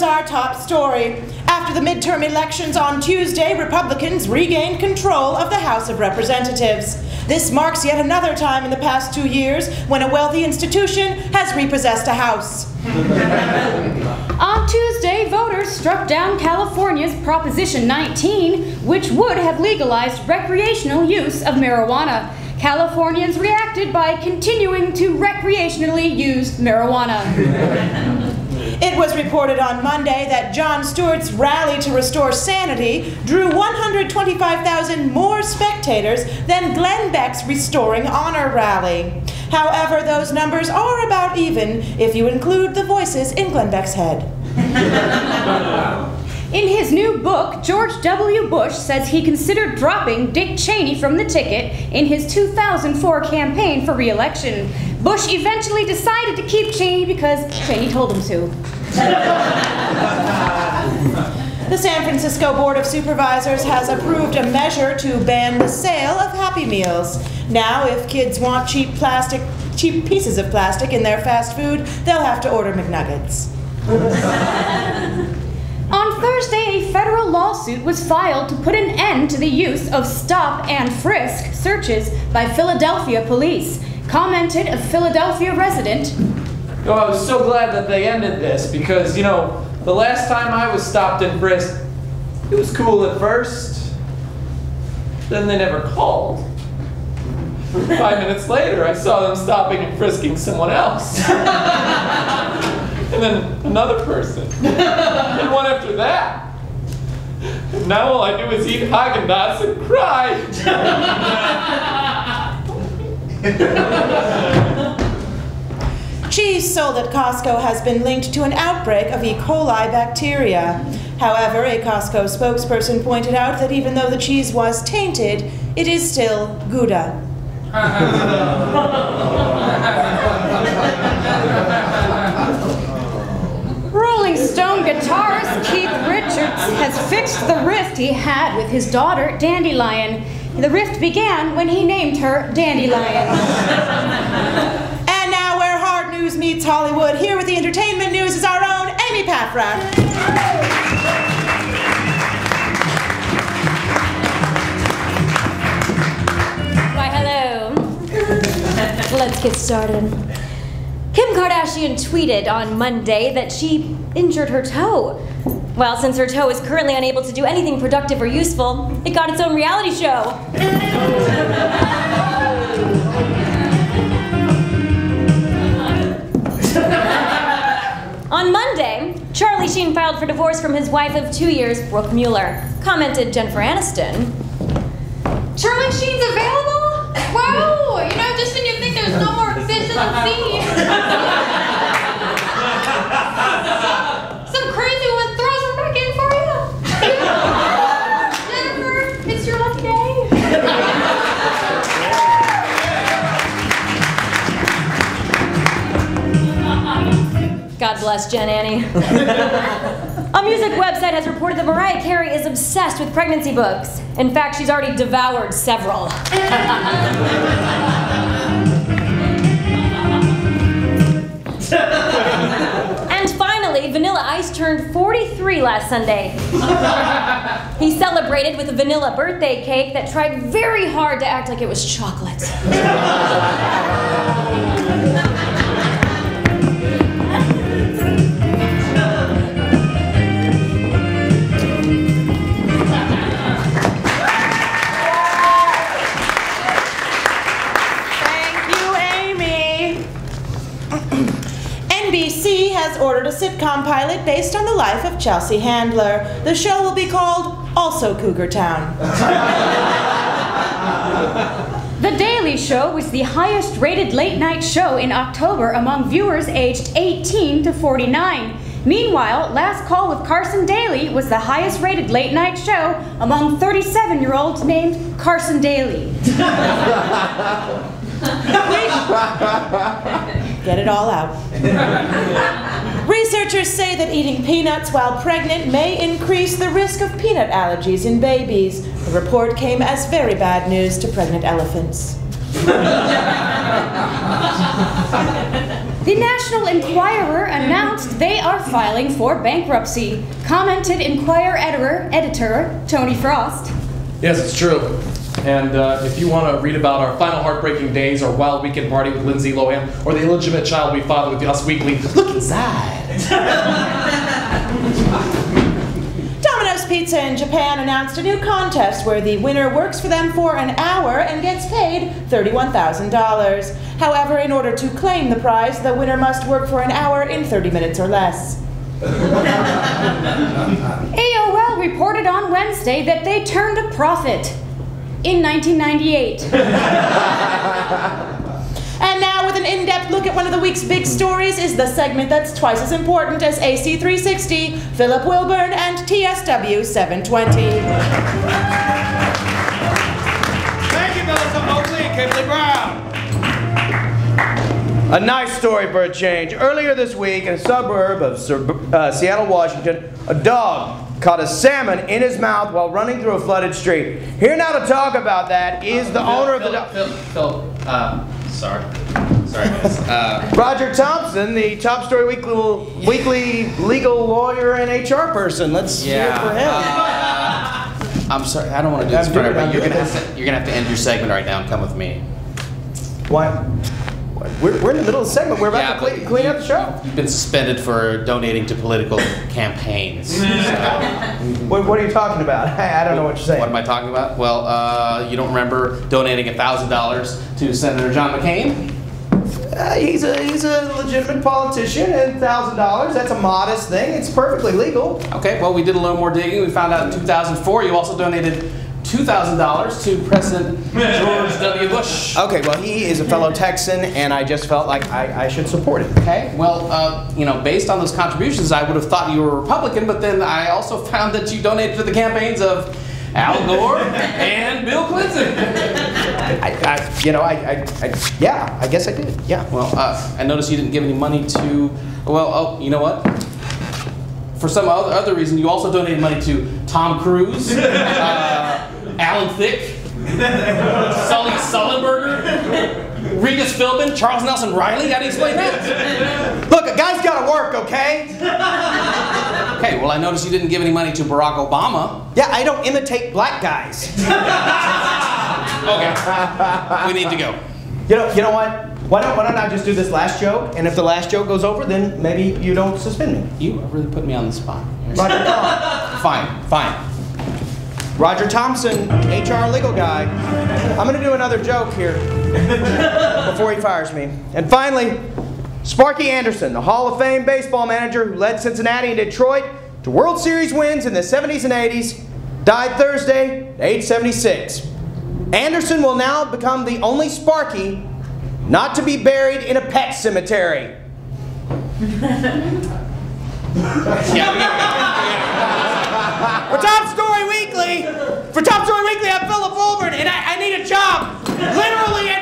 is our top story. After the midterm elections on Tuesday, Republicans regained control of the House of Representatives. This marks yet another time in the past 2 years when a wealthy institution has repossessed a house. On Tuesday, voters struck down California's Proposition 19, which would have legalized recreational use of marijuana. Californians reacted by continuing to recreationally use marijuana. It was reported on Monday that Jon Stewart's rally to restore sanity drew 125,000 more spectators than Glenn Beck's Restoring Honor rally. However, those numbers are about even if you include the voices in Glenn Beck's head. In his new book, George W. Bush says he considered dropping Dick Cheney from the ticket in his 2004 campaign for re-election. Bush eventually decided to keep Cheney because Cheney told him to. The San Francisco Board of Supervisors has approved a measure to ban the sale of Happy Meals. Now, if kids want cheap pieces of plastic in their fast food, they'll have to order McNuggets. On Thursday, a federal lawsuit was filed to put an end to the use of stop and frisk searches by Philadelphia police, commented a Philadelphia resident. Oh, I was so glad that they ended this because, you know, the last time I was stopped and frisked, it was cool at first. Then they never called. 5 minutes later, I saw them stopping and frisking someone else. And then another person. And one after that. And now all I do is eat Haagen-Dazs and cry. Cheese sold at Costco has been linked to an outbreak of E. coli bacteria. However, a Costco spokesperson pointed out that even though the cheese was tainted, it is still Gouda. Rolling Stone guitarist Keith Richards has fixed the rift he had with his daughter, Dandelion. The rift began when he named her Dandelion. And now where hard news meets Hollywood, here with the entertainment news is our own Amy Paffrack. Why, hello. Let's get started. Kim Kardashian tweeted on Monday that she injured her toe. Well, since her toe is currently unable to do anything productive or useful, it got its own reality show. On Monday, Charlie Sheen filed for divorce from his wife of 2 years, Brooke Mueller. Commented Jennifer Aniston. Charlie Sheen's available? Wow! You know, just when you think there's no more fish in the sea. Some crazy one throws her back in for you. Jennifer, it's your lucky day. God bless Jen Annie. A music website has reported that Mariah Carey is obsessed with pregnancy books. In fact, she's already devoured several. And finally, Vanilla Ice turned 43 last Sunday. He celebrated with a vanilla birthday cake that tried very hard to act like it was chocolate. NBC has ordered a sitcom pilot based on the life of Chelsea Handler. The show will be called Also Cougar Town. The Daily Show was the highest rated late night show in October among viewers aged 18 to 49. Meanwhile, Last Call with Carson Daly was the highest rated late night show among 37-year-olds named Carson Daly. Get it all out. Researchers say that eating peanuts while pregnant may increase the risk of peanut allergies in babies. The report came as very bad news to pregnant elephants. The National Enquirer announced they are filing for bankruptcy, commented Enquirer editor Tony Frost. Yes, it's true. And if you want to read about our final heartbreaking days, our wild weekend party with Lindsay Lohan, or the illegitimate child we fathered with Us Weekly, look inside. Domino's Pizza in Japan announced a new contest where the winner works for them for an hour and gets paid $31,000. However, in order to claim the prize, the winner must work for an hour in 30 minutes or less. AOL reported on Wednesday that they turned a profit in 1998. And now, with an in-depth look at one of the week's big stories, is the segment that's twice as important as AC360, Phillip, Wilburn, and TSW 720. Thank you, Melissa Mosley and Kipleigh Brown. A nice story for a change. Earlier this week, in a suburb of Seattle, Washington, a dog caught a salmon in his mouth while running through a flooded street. Here now to talk about that is the owner of the dog. Phil, sorry guys. Roger Thompson, the Top Story Weekly legal lawyer and HR person. Let's hear it for him. I'm sorry, I don't want to do this for everybody, but you're gonna have to end your segment right now and come with me. Why? We're in the middle of the segment. We're about to clean up the show. You've been suspended for donating to political campaigns. What are you talking about? I don't know what you're saying. What am I talking about? Well, you don't remember donating $1,000 to Senator John McCain? He's a legitimate politician, and $1,000, that's a modest thing. It's perfectly legal. Okay, well, we did a little more digging. We found out in 2004 you also donated $2,000 to President George W. Bush. Okay, well, he is a fellow Texan, and I just felt like I should support it. Okay, well, you know, based on those contributions, I would have thought you were a Republican, but then I also found that you donated to the campaigns of Al Gore and Bill Clinton. Yeah, I guess I did. Yeah. Well, I noticed you didn't give any money to, well, oh, you know what? For some other reason, you also donated money to Tom Cruise, Alan Thicke, Sully Sullenberger, Regis Philbin, Charles Nelson Riley. How do you explain that? Look, a guy's got to work, okay? Okay, well, I noticed you didn't give any money to Barack Obama. Yeah, I don't imitate black guys. Okay, we need to go. You know what? Why don't I just do this last joke, and if the last joke goes over, then maybe you don't suspend me. You really put me on the spot. Roger, Fine. Roger Thompson, HR legal guy. I'm going to do another joke here before he fires me. And finally, Sparky Anderson, the Hall of Fame baseball manager who led Cincinnati and Detroit to World Series wins in the 70s and 80s, died Thursday at age 76. Anderson will now become the only Sparky not to be buried in a pet cemetery. For Top Story Weekly, I'm Phillip Wilburn, and I need a job, literally and